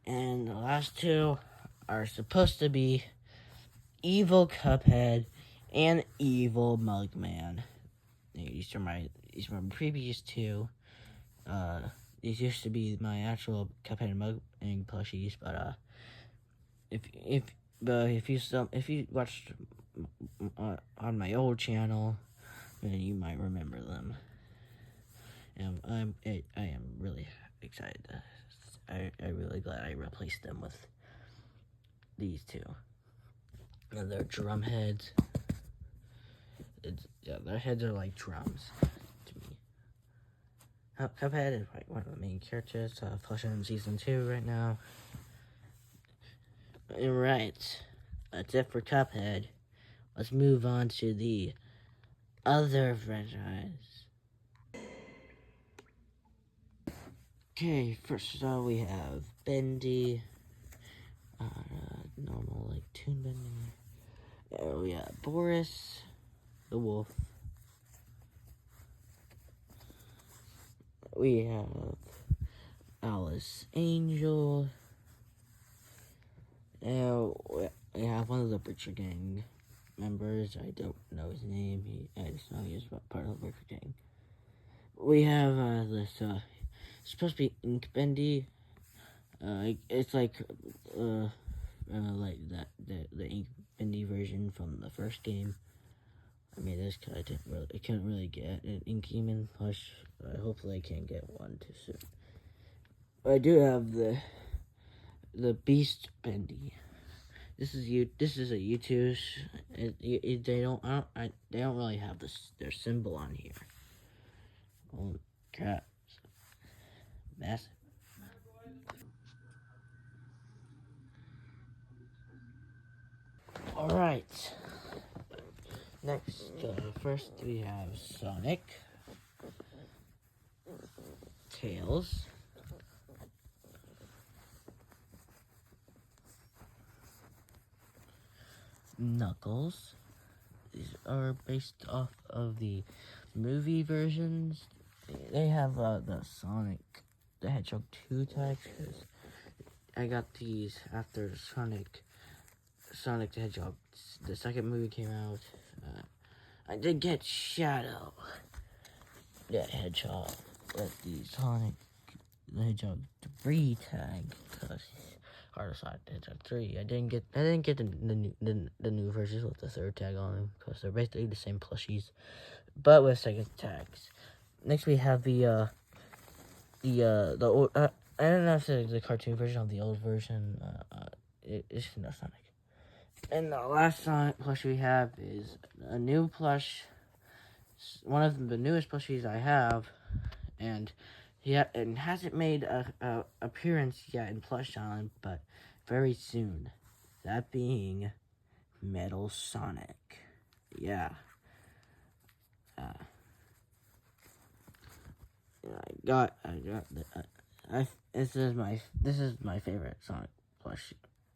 And the last two are supposed to be Evil Cuphead and Evil Mugman. These are my previous two. These used to be my actual Cuphead and Mugman plushies, but if you watched on my old channel, then you might remember them. And I am really excited. I'm really glad I replaced them with these two. And they're drum heads. Their heads are like drums to me. Cuphead is one of the main characters of Plush Island Season 2 right now. Alright, that's it for Cuphead. Let's move on to the other franchise. Okay, first of all we have Bendy. Normal, toon bending. We have Boris, the wolf. We have Alice Angel. We have one of the Butcher Gang members. I don't know his name. I just know he is part of the Butcher Gang. we have this. It's supposed to be ink bendy. It's like the ink bendy version from the first game. I mean, this guy I couldn't really get an Inkyman plush. Hopefully, I can get one too soon. I do have the Beast Bendy. This is a U2's. They don't really have their symbol on here. Holy crap! Massive. All right. Next, first we have Sonic, Tails, Knuckles. These are based off of the movie versions. They have the Sonic the Hedgehog 2 tags. I got these after Sonic the Hedgehog. The second movie came out. I did get Shadow the Hedgehog with the Sonic the Hedgehog 3 tag because Sonic the Hedgehog 3. I didn't get the new versions with the third tag on them because they're basically the same plushies, but with second tags. Next we have the old, I don't know if it's the cartoon version of the old version. It's no Sonic. And the last Sonic plush we have is a new plush. One of the newest plushies I have, and it hasn't made a appearance yet in Plush Island, but very soon. That being Metal Sonic. Yeah. This is my favorite Sonic plush.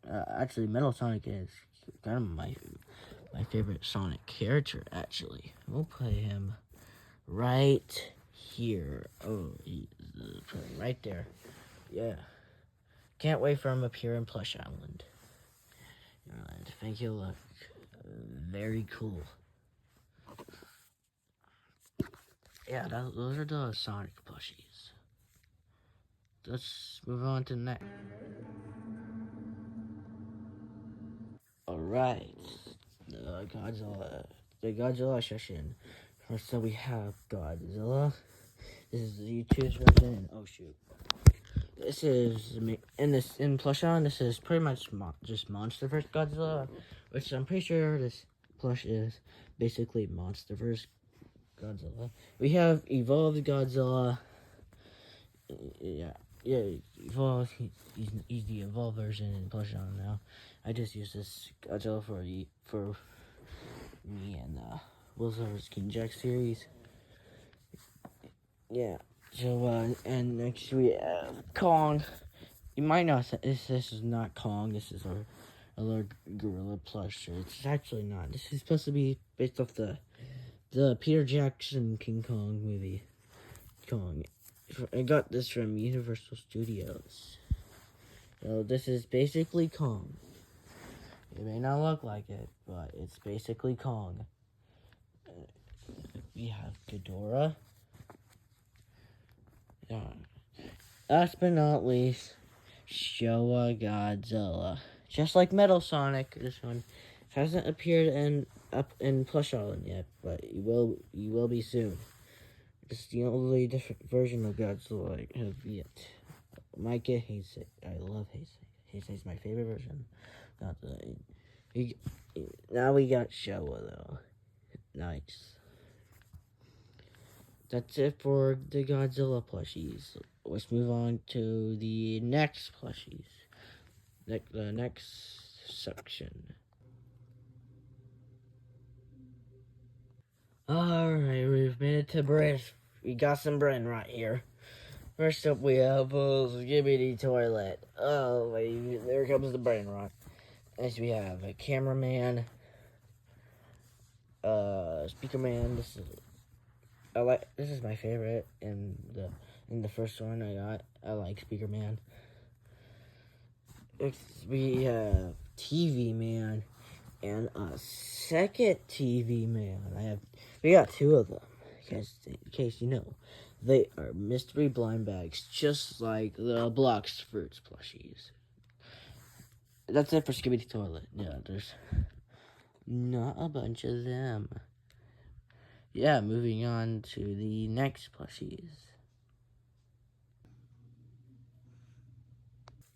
Actually, Metal Sonic is kind of my favorite Sonic character. Actually, we'll put him right here. Oh, put him right there. Yeah, can't wait for him up here in Plush Island. I think he'll look very cool. Yeah, those are the Sonic plushies. Let's move on to the next. Alright, the Godzilla session. First up we have Godzilla. This is the U2's version. Oh shoot. This is, in Plush On, this is pretty much just Monsterverse Godzilla, which I'm pretty sure this plush is basically Monsterverse Godzilla. We have Evolved Godzilla. Yeah, Evolved. He's the Evolved version in Plush On now. I just use this Godzilla for me and Will's King Jack series. Yeah. So and next we have Kong. You might not say this is not Kong. This is a little gorilla plush. It's actually not. This is supposed to be based off the Peter Jackson King Kong movie. Kong. I got this from Universal Studios. So this is basically Kong. It may not look like it, but it's basically Kong. We have Ghidorah. Last but not least, Showa Godzilla. Just like Metal Sonic, this one hasn't appeared in Plush Island yet, but you will be soon. It's the only different version of Godzilla I have yet. Micah hates it. I love Heisei. Heisei's my favorite version. Now we got Showa though. Nice. That's it for the Godzilla plushies. Let's move on to the next plushies. The next section. Alright, we've made it to Bryn. We got some Bryn right here. First up, we have Skibbity Toilet. Oh, wait, there comes the brain rot. Next, we have a cameraman, speaker man. This is my favorite in the first one I got. I like speaker man. Next, we have TV man and a second TV man. We got two of them, in case you know. They are mystery blind bags, just like the Blocks Fruits plushies. That's it for Skibidi Toilet. Yeah, there's not a bunch of them. Yeah, moving on to the next plushies.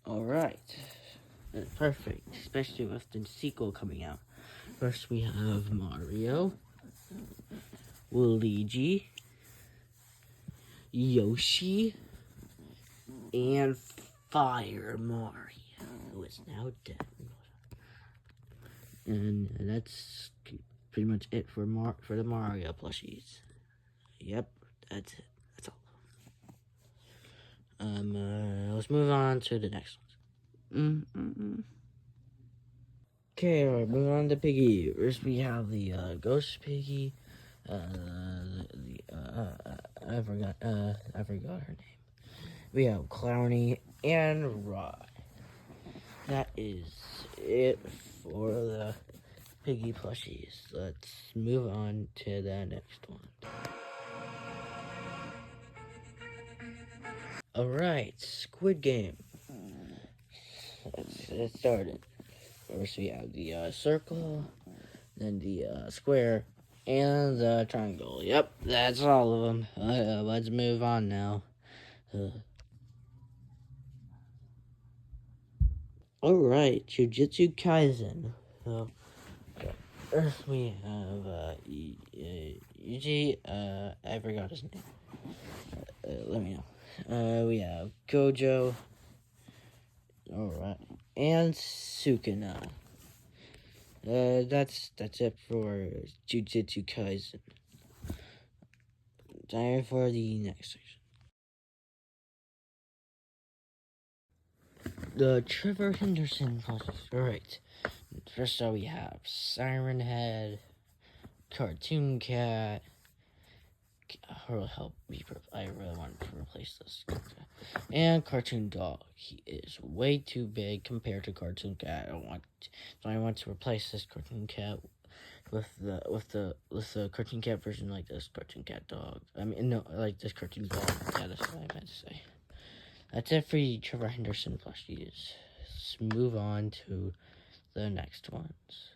Alright. Perfect, especially with the sequel coming out. First we have Mario, Luigi, Yoshi, and Fire Mario, who is now dead. And that's pretty much it for the Mario plushies. Yep, that's it. That's all. Let's move on to the next ones. Okay, alright, moving on to Piggy. First we have the Ghost Piggy. I forgot her name. We have Clowny and Rod. That is it for the Piggy plushies. Let's move on to the next one. Alright, Squid Game. Let's get started. First we have the circle, then the square, and the triangle. Yep, that's all of them. Let's move on now. Alright, Jujutsu Kaisen. First we have Yuji, I forgot his name. Let me know. We have Gojo. Alright. And Sukuna. That's it for Jujutsu Kaisen. Time for the next section. The Trevor Henderson process. Alright. First up we have Siren Head, Cartoon Cat. Help me. I really want to replace this. And Cartoon Dog. He is way too big compared to Cartoon Cat. I want to replace this Cartoon Cat with the Cartoon Cat version, like this Cartoon Cat Dog. I mean, no, like this Cartoon Dog. Yeah, that's what I meant to say. That's it for the Trevor Henderson plushies. Let's move on to the next ones.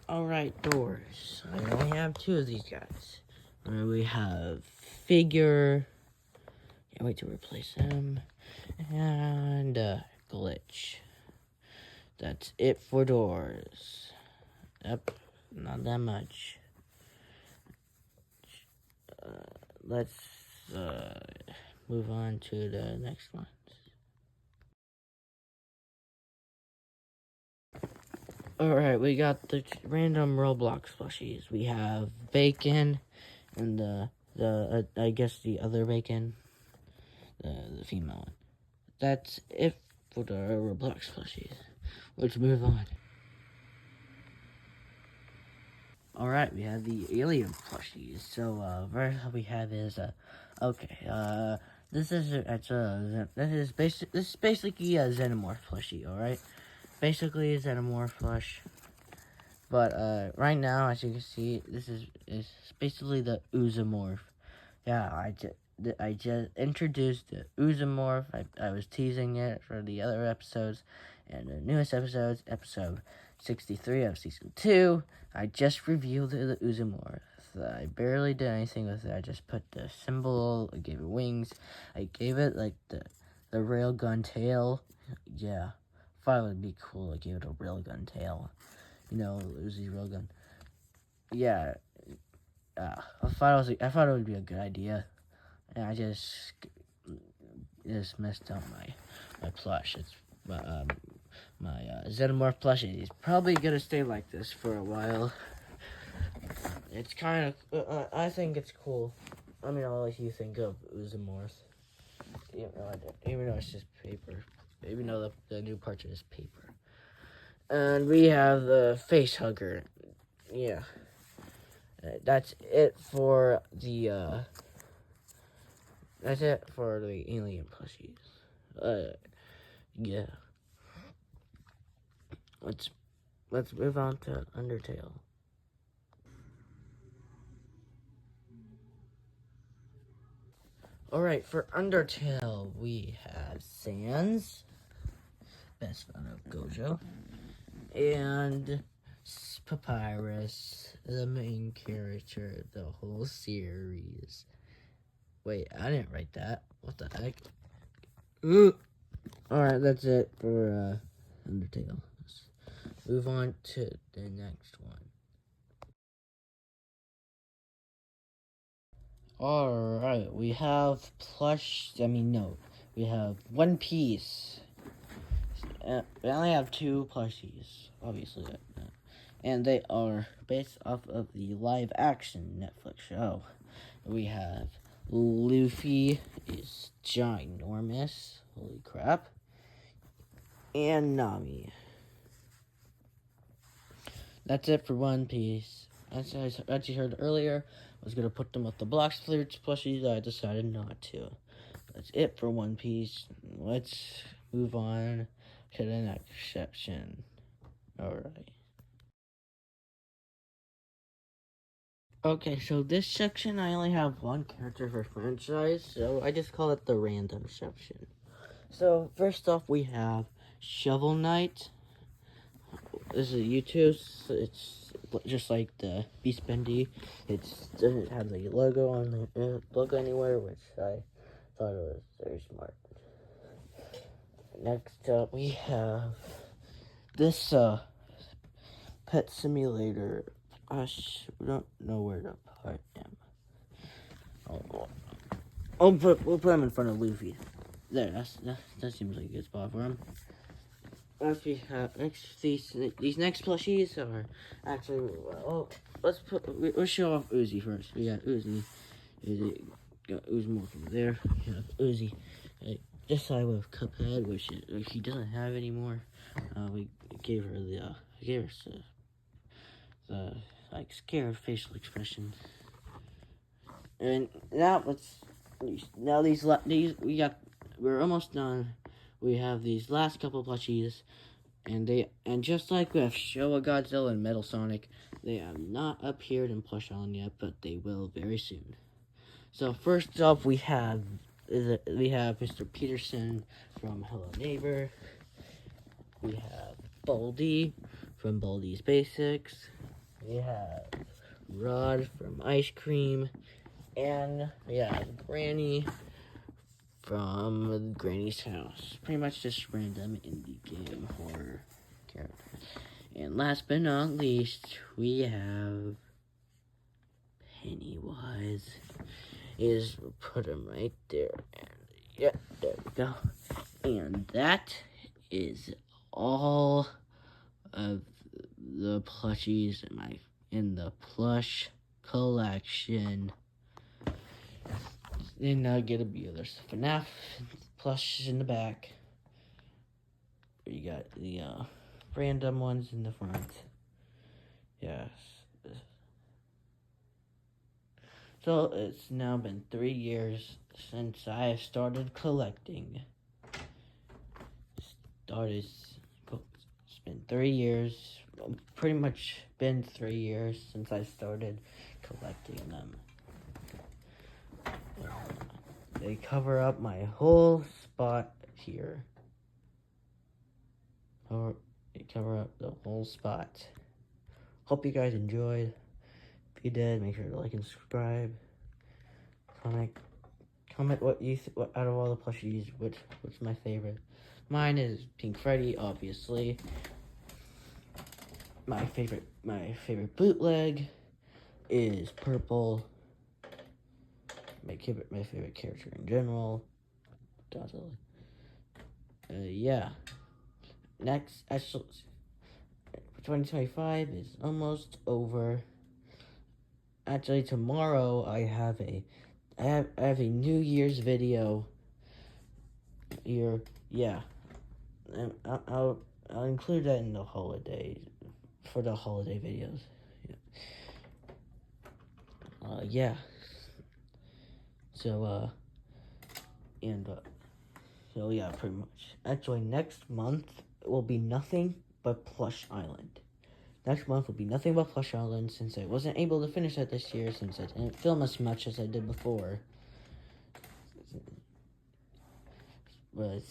Alright, doors. I only have two of these guys. We have Figure. Can't wait to replace him. And Glitch. That's it for doors. Yep, not that much. Let's move on to the next ones. Alright, we got the random Roblox plushies. We have Bacon and I guess the other Bacon, the female one. That's it for the Roblox plushies. Let's move on. Alright, we have the alien plushies. So, first we have is, this is basically a Xenomorph plushie, alright? Basically a Xenomorph plush. But, right now, as you can see, this is basically the Oozomorph. Yeah, I just introduced the Oozomorph. I was teasing it for the other episodes, and the newest episodes, episode 63 of season 2, I just revealed the Oozomorph. I barely did anything with it. I just put the symbol, I gave it wings, I gave it like the railgun tail. Yeah, thought it would be cool. I gave it a railgun tail. You know, Uzi railgun. Yeah, I thought it would be a good idea. And I just messed up my plush. It's my Xenomorph plushie. He's probably gonna stay like this for a while. It's kind of, I think it's cool. I mean, I'll let you think of Oozomorph. Even though it's just paper. Even though the new part is paper. And we have the face hugger. Yeah. That's it for the alien plushies. Yeah. Let's move on to Undertale. Alright, for Undertale, we have Sans, best friend of Gojo, and Papyrus, the main character of the whole series. Wait, I didn't write that. What the heck? Alright, that's it for Undertale. Let's move on to the next one. Alright, we have we have One Piece. We only have two plushies, obviously. And they are based off of the live action Netflix show. We have Luffy is ginormous, holy crap, and Nami. That's it for One Piece. As you heard earlier, I was going to put them with the Blox Flutes plushies. I decided not to. That's it for One Piece. Let's move on to the next section. Alright. Okay, so this section I only have one character per franchise, so I just call it the random section. So, first off, we have Shovel Knight. This is YouTube. It's just like the Beast Bendy. It doesn't have the logo on the logo anywhere, which I thought it was very smart. Next up, we have this pet simulator. We don't know where to put him. We'll put him in front of Luffy. There, that seems like a good spot for him. These next plushies are actually, let's show off Uzi first. We got Uzi got Uzumaki from there. We have Uzi, this side with Cuphead, which he doesn't have anymore. We gave her the like scared facial expression. And now we're almost done. We have these last couple plushies, and just like with Showa Godzilla and Metal Sonic, they have not appeared in Plush Island yet, but they will very soon. So first up, we have Mr. Peterson from Hello Neighbor. We have Baldy from Baldy's Basics. We have Rod from Ice Cream, and we have Granny from Granny's House. Pretty much just random indie game horror characters. And last but not least, we have Pennywise. Put him right there. And yeah, there we go. And that is all of the plushies in the plush collection. Then get a view. There's FNAF plush in the back. You got the random ones in the front. Yes. So it's now been 3 years since I started collecting. It's been 3 years. Pretty much been 3 years since I started collecting them. They cover up my whole spot here. They cover up the whole spot. Hope you guys enjoyed. If you did, make sure to like and subscribe. Comment what out of all the plushies, what's my favorite. Mine is Pink Freddy, obviously. My favorite bootleg is Purple. My favorite character in general. Yeah. Next, 2025 is almost over. Actually, tomorrow I have a New Year's video here. Yeah, and I'll include that in the holidays for the holiday videos. Yeah. So so yeah, pretty much. Actually, next month will be nothing but Plush Island. Next month will be nothing but Plush Island, since I wasn't able to finish it this year, since I didn't film as much as I did before.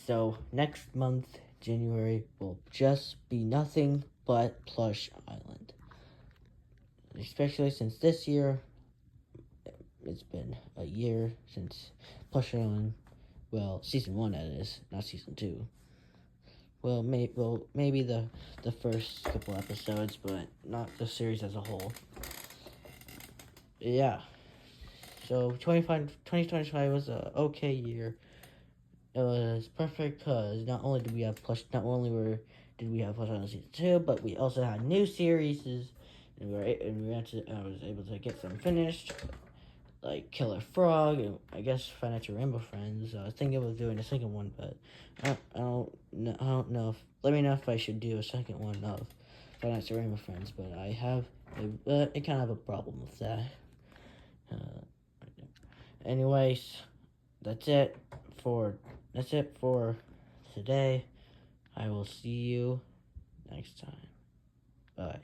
So next month, January, will just be nothing but Plush Island. Especially since this year, it's been a year since Plush Island. Well, season 1 that is, not season 2. Well, maybe the first couple episodes, but not the series as a whole. Yeah. So 2025 was a okay year. It was perfect because not only did we have Plush on season 2, but we also had new series, and I was able to get some finished, like Killer Frog, and I guess Financial Rainbow Friends. I was thinking of doing a second one, but I don't know. Let me know if I should do a second one of Financial Rainbow Friends, but I kind of have a problem with that. Anyways, that's it for today. I will see you next time. Bye.